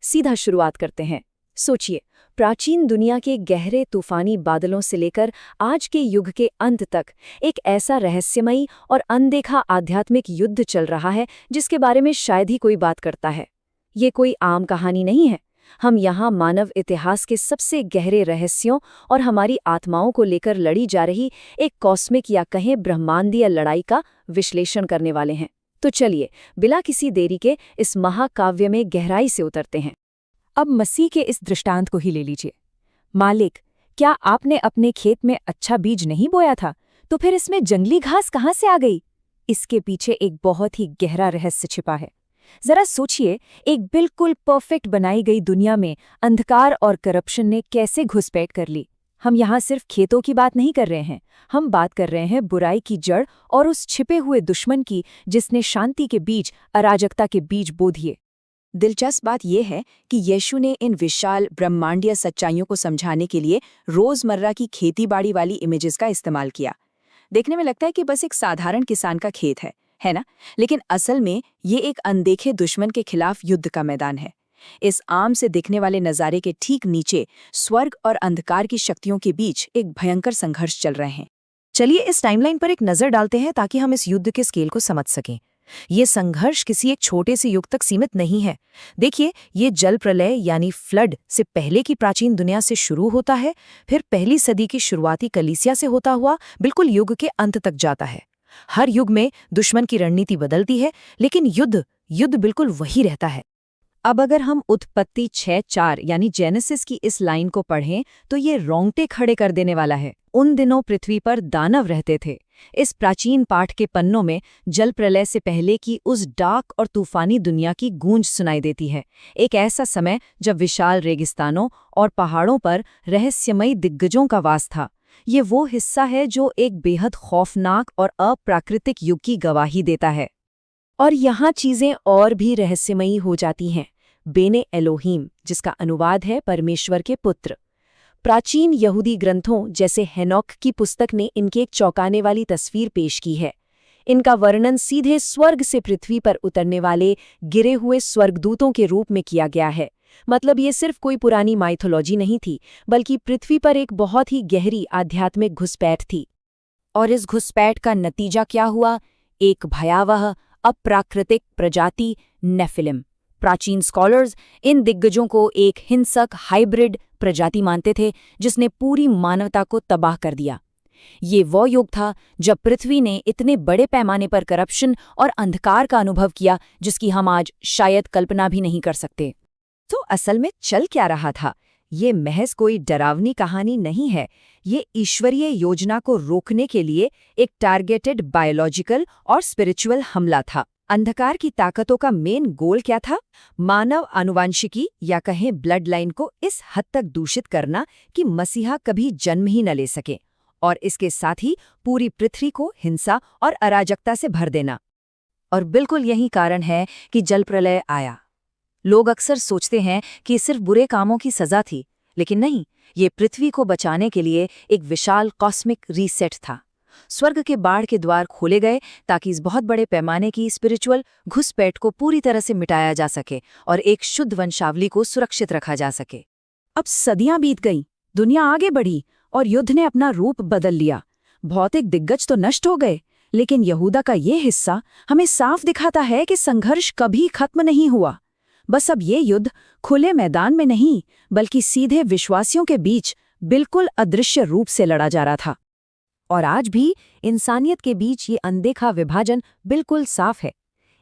सीधा शुरुआत करते हैं। सोचिए, प्राचीन दुनिया के गहरे तूफानी बादलों से लेकर आज के युग के अंत तक एक ऐसा रहस्यमयी और अनदेखा आध्यात्मिक युद्ध चल रहा है जिसके बारे में शायद ही कोई बात करता है। ये कोई आम कहानी नहीं है। हम यहाँ मानव इतिहास के सबसे गहरे रहस्यों और हमारी आत्माओं को लेकर लड़ी जा रही एक कॉस्मिक या कहें ब्रह्मांडीय लड़ाई का विश्लेषण करने वाले हैं। तो चलिए, बिना किसी देरी के इस महाकाव्य में गहराई से उतरते हैं। अब मसीह के इस दृष्टांत को ही ले लीजिए। मालिक, क्या आपने अपने खेत में अच्छा बीज नहीं बोया था, तो फिर इसमें जंगली घास कहाँ से आ गई? इसके पीछे एक बहुत ही गहरा रहस्य छिपा है। जरा सोचिए, एक बिल्कुल परफेक्ट बनाई गई दुनिया में अंधकार और करप्शन ने कैसे घुसपैठ कर ली। हम यहाँ सिर्फ खेतों की बात नहीं कर रहे हैं, हम बात कर रहे हैं बुराई की जड़ और उस छिपे हुए दुश्मन की जिसने शांति के बीच अराजकता के बीज बो दिए। दिलचस्प बात यह है कि यीशु ने इन विशाल ब्रह्मांडीय सच्चाइयों को समझाने के लिए रोजमर्रा की खेतीबाड़ी वाली इमेजेस का इस्तेमाल किया। देखने में लगता है कि बस एक साधारण किसान का खेत है ना? लेकिन असल में ये एक अनदेखे दुश्मन के खिलाफ युद्ध का मैदान है। इस आम से दिखने वाले नज़ारे के ठीक नीचे स्वर्ग और अंधकार की शक्तियों के बीच एक भयंकर संघर्ष चल रहे हैं। चलिए इस टाइमलाइन पर एक नज़र डालते हैं ताकि हम इस युद्ध के स्केल को समझ सकें। ये संघर्ष किसी एक छोटे से युग तक सीमित नहीं है। देखिए, ये जल प्रलय यानी फ्लड से पहले की प्राचीन दुनिया से शुरू होता है, फिर पहली सदी की शुरुआती कलीसिया से होता हुआ बिल्कुल युग के अंत तक जाता है। हर युग में दुश्मन की रणनीति बदलती है, लेकिन युद्ध बिल्कुल वही रहता है। अब अगर हम उत्पत्ति 6:4 यानी जेनेसिस की इस लाइन को पढ़ें तो ये रोंगटे खड़े कर देने वाला है। उन दिनों पृथ्वी पर दानव रहते थे। इस प्राचीन पाठ के पन्नों में जल प्रलय से पहले की उस डार्क और तूफानी दुनिया की गूंज सुनाई देती है। एक ऐसा समय जब विशाल रेगिस्तानों और पहाड़ों पर रहस्यमयी दिग्गजों का वास था। ये वो हिस्सा है जो एक बेहद खौफनाक और अप्राकृतिक युग की गवाही देता है। और यहाँ चीजें और भी रहस्यमयी हो जाती हैं। बेने एलोहीम, जिसका अनुवाद है परमेश्वर के पुत्र। प्राचीन यहूदी ग्रंथों जैसे हेनोक की पुस्तक ने इनकी एक चौंकाने वाली तस्वीर पेश की है। इनका वर्णन सीधे स्वर्ग से पृथ्वी पर उतरने वाले गिरे हुए स्वर्गदूतों के रूप में किया गया है। मतलब ये सिर्फ कोई पुरानी माइथोलॉजी नहीं थी, बल्कि पृथ्वी पर एक बहुत ही गहरी आध्यात्मिक घुसपैठ थी। और इस घुसपैठ का नतीजा क्या हुआ? एक भयावह अप्राकृतिक प्रजाति नेफिलिम। प्राचीन स्कॉलर्स इन दिग्गजों को एक हिंसक हाइब्रिड प्रजाति मानते थे जिसने पूरी मानवता को तबाह कर दिया। ये वो युग था जब पृथ्वी ने इतने बड़े पैमाने पर करप्शन और अंधकार का अनुभव किया जिसकी हम आज शायद कल्पना भी नहीं कर सकते। तो असल में चल क्या रहा था? ये महज कोई डरावनी कहानी नहीं है। ये ईश्वरीय योजना को रोकने के लिए एक टारगेटेड बायोलॉजिकल और स्पिरिचुअल हमला था। अंधकार की ताकतों का मेन गोल क्या था? मानव आनुवांशिकी या कहें ब्लड लाइन को इस हद तक दूषित करना कि मसीहा कभी जन्म ही न ले सके, और इसके साथ ही पूरी पृथ्वी को हिंसा और अराजकता से भर देना। और बिल्कुल यही कारण है कि जल प्रलय आया। लोग अक्सर सोचते हैं कि ये सिर्फ बुरे कामों की सजा थी, लेकिन नहीं, ये पृथ्वी को बचाने के लिए एक विशाल कॉस्मिक रीसेट था। स्वर्ग के बाढ़ के द्वार खोले गए ताकि इस बहुत बड़े पैमाने की स्पिरिचुअल घुसपैठ को पूरी तरह से मिटाया जा सके और एक शुद्ध वंशावली को सुरक्षित रखा जा सके। अब सदियां बीत गईं, दुनिया आगे बढ़ी और युद्ध ने अपना रूप बदल लिया। भौतिक दिग्गज तो नष्ट हो गए, लेकिन यहूदा का ये हिस्सा हमें साफ दिखाता है कि संघर्ष कभी खत्म नहीं हुआ। बस अब ये युद्ध खुले मैदान में नहीं, बल्कि सीधे विश्वासियों के बीच बिल्कुल अदृश्य रूप से लड़ा जा रहा था। और आज भी इंसानियत के बीच ये अनदेखा विभाजन बिल्कुल साफ है।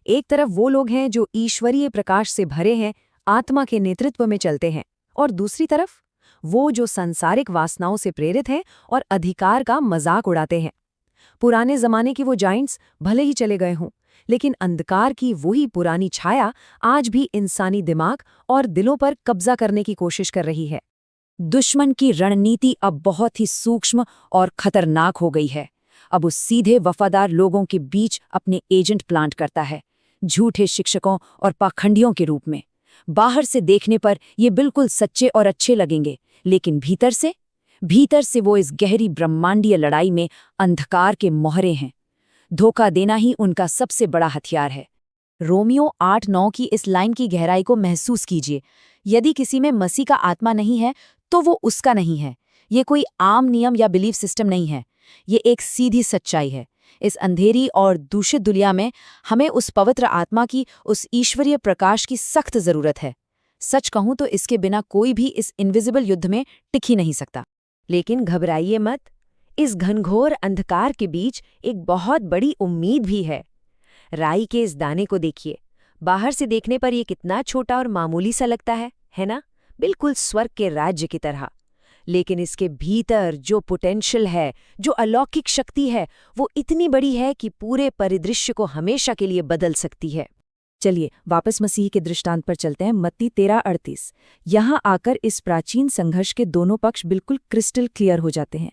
एक तरफ वो लोग हैं जो ईश्वरीय प्रकाश से भरे हैं, आत्मा के नेतृत्व में चलते हैं, और दूसरी तरफ वो जो सांसारिक वासनाओं से प्रेरित हैं और अधिकार का मजाक उड़ाते हैं। पुराने जमाने की वो जाइंट्स भले ही चले गए हों, लेकिन अंधकार की वही पुरानी छाया आज भी इंसानी दिमाग और दिलों पर कब्जा करने की कोशिश कर रही है। दुश्मन की रणनीति अब बहुत ही सूक्ष्म और खतरनाक हो गई है। अब वो सीधे वफादार लोगों के बीच अपने एजेंट प्लांट करता है, झूठे शिक्षकों और पाखंडियों के रूप में। बाहर से देखने पर ये बिल्कुल सच्चे और अच्छे लगेंगे, लेकिन भीतर से वो इस गहरी ब्रह्मांडीय लड़ाई में अंधकार के मोहरे हैं। धोखा देना ही उनका सबसे बड़ा हथियार है। रोमियो 8:9 की इस लाइन की गहराई को महसूस कीजिए। यदि किसी में मसीह का आत्मा नहीं है तो वो उसका नहीं है। ये कोई आम नियम या बिलीफ सिस्टम नहीं है, ये एक सीधी सच्चाई है। इस अंधेरी और दूषित दुनिया में हमें उस पवित्र आत्मा की, उस ईश्वरीय प्रकाश की सख्त जरूरत है। सच कहूं तो इसके बिना कोई भी इस इनविजिबल युद्ध में टिक ही नहीं सकता। लेकिन घबराइए मत, इस घनघोर अंधकार के बीच एक बहुत बड़ी उम्मीद भी है। राई के इस दाने को देखिए। बाहर से देखने पर यह कितना छोटा और मामूली सा लगता है ना? बिल्कुल स्वर्ग के राज्य की तरह। लेकिन इसके भीतर जो पोटेंशियल है, जो अलौकिक शक्ति है, वो इतनी बड़ी है कि पूरे परिदृश्य को हमेशा के लिए बदल सकती है। चलिए वापस मसीह के दृष्टांत पर चलते हैं। मत्ती 13:38। यहाँ आकर इस प्राचीन संघर्ष के दोनों पक्ष बिल्कुल क्रिस्टल क्लियर हो जाते हैं।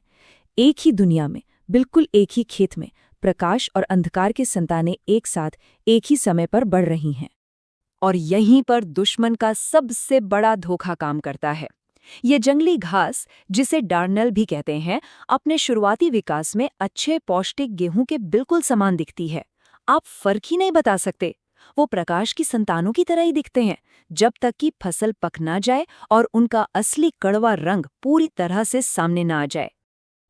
एक ही दुनिया में, बिल्कुल एक ही खेत में, प्रकाश और अंधकार की संतानें एक साथ एक ही समय पर बढ़ रही हैं। और यहीं पर दुश्मन का सबसे बड़ा धोखा काम करता है। ये जंगली घास, जिसे डार्नल भी कहते हैं, अपने शुरुआती विकास में अच्छे पौष्टिक गेहूं के बिल्कुल समान दिखती है। आप फर्क ही नहीं बता सकते। वो प्रकाश की संतानों की तरह ही दिखते हैं, जब तक कि फसल पक ना जाए और उनका असली कड़वा रंग पूरी तरह से सामने ना आ जाए।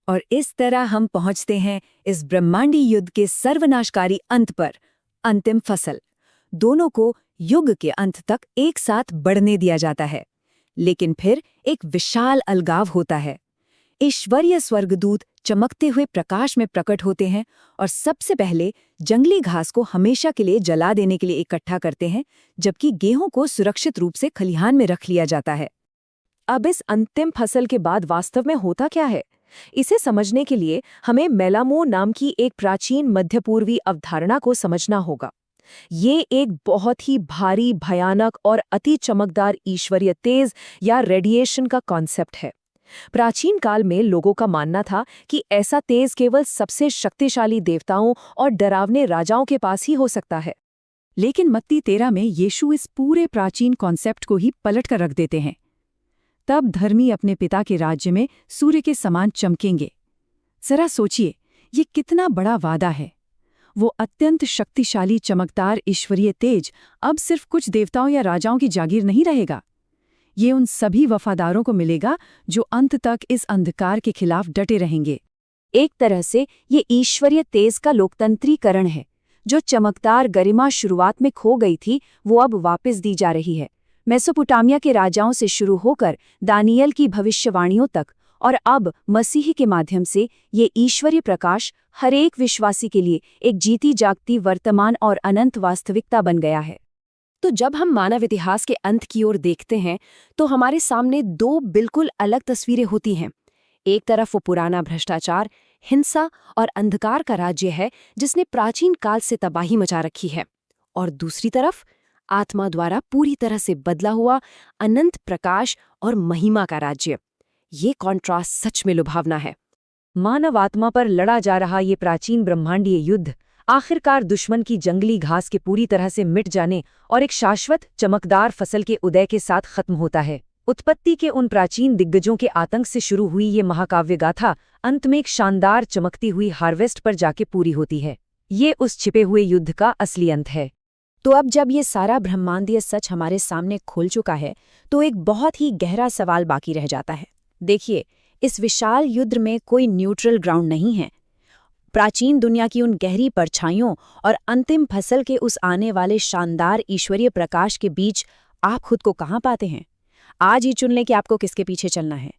और इस तरह हम पहुंचते हैं इस ब्रह्मांडी युद्ध के सर्वनाशकारी अंत पर, अंतिम फसल। दोनों को युग के अंत तक एक साथ बढ़ने दिया जाता है। लेकिन फिर एक विशाल अलगाव होता है। ईश्वरीय स्वर्गदूत चमकते हुए प्रकाश में प्रकट होते हैं और सबसे पहले जंगली घास को हमेशा के लिए जला देने के लिए इकट्ठा करते हैं, जबकि गेहूं को सुरक्षित रूप से खलिहान में रख लिया जाता है। अब इस अंतिम फसल के बाद वास्तव में होता क्या है? इसे समझने के लिए हमें मेलामो नाम की एक प्राचीन मध्यपूर्वी अवधारणा को समझना होगा। ये एक बहुत ही भारी, भयानक और अति चमकदार ईश्वरीय तेज या रेडिएशन का कॉन्सेप्ट है। प्राचीन काल में लोगों का मानना था कि ऐसा तेज केवल सबसे शक्तिशाली देवताओं और डरावने राजाओं के पास ही हो सकता है। लेकिन मत्ती 13 में यीशु इस पूरे प्राचीन कॉन्सेप्ट को ही पलट कर रख देते हैं। तब धर्मी अपने पिता के राज्य में सूर्य के समान चमकेंगे। जरा सोचिए, ये कितना बड़ा वादा है। वो अत्यंत शक्तिशाली चमकदार ईश्वरीय तेज अब सिर्फ कुछ देवताओं या राजाओं की जागीर नहीं रहेगा। ये उन सभी वफादारों को मिलेगा जो अंत तक इस अंधकार के खिलाफ डटे रहेंगे। एक तरह से ये ईश्वरीय तेज का लोकतंत्रीकरण है। जो चमकदार गरिमा शुरुआत में खो गई थी, वो अब वापस दी जा रही है। मेसोपोटामिया के राजाओं से शुरू होकर दानियल की भविष्यवाणियों तक, और अब मसीह के माध्यम से ये ईश्वरीय प्रकाश हर एक विश्वासी के लिए एक जीती जागती वर्तमान और अनंत वास्तविकता बन गया है। तो जब हम मानव इतिहास के अंत की ओर देखते हैं तो हमारे सामने दो बिल्कुल अलग तस्वीरें होती हैं। एक तरफ वो पुराना भ्रष्टाचार, हिंसा और अंधकार का राज्य है जिसने प्राचीन काल से तबाही मचा रखी है, और दूसरी तरफ आत्मा द्वारा पूरी तरह से बदला हुआ अनंत प्रकाश और महिमा का राज्य। ये कॉन्ट्रास्ट सच में लुभावना है। मानव आत्मा पर लड़ा जा रहा ये प्राचीन ब्रह्मांडीय युद्ध आखिरकार दुश्मन की जंगली घास के पूरी तरह से मिट जाने और एक शाश्वत चमकदार फसल के उदय के साथ खत्म होता है। उत्पत्ति के उन प्राचीन दिग्गजों के आतंक से शुरू हुई ये महाकाव्य गाथा अंत में एक शानदार चमकती हुई हार्वेस्ट पर जाके पूरी होती है। ये उस छिपे हुए युद्ध का असली अंत है। तो अब जब ये सारा ब्रह्मांडीय सच हमारे सामने खुल चुका है, तो एक बहुत ही गहरा सवाल बाकी रह जाता है। देखिए, इस विशाल युद्ध में कोई न्यूट्रल ग्राउंड नहीं है। प्राचीन दुनिया की उन गहरी परछाइयों और अंतिम फसल के उस आने वाले शानदार ईश्वरीय प्रकाश के बीच आप खुद को कहाँ पाते हैं? आज ही चुन लें कि आपको किसके पीछे चलना है।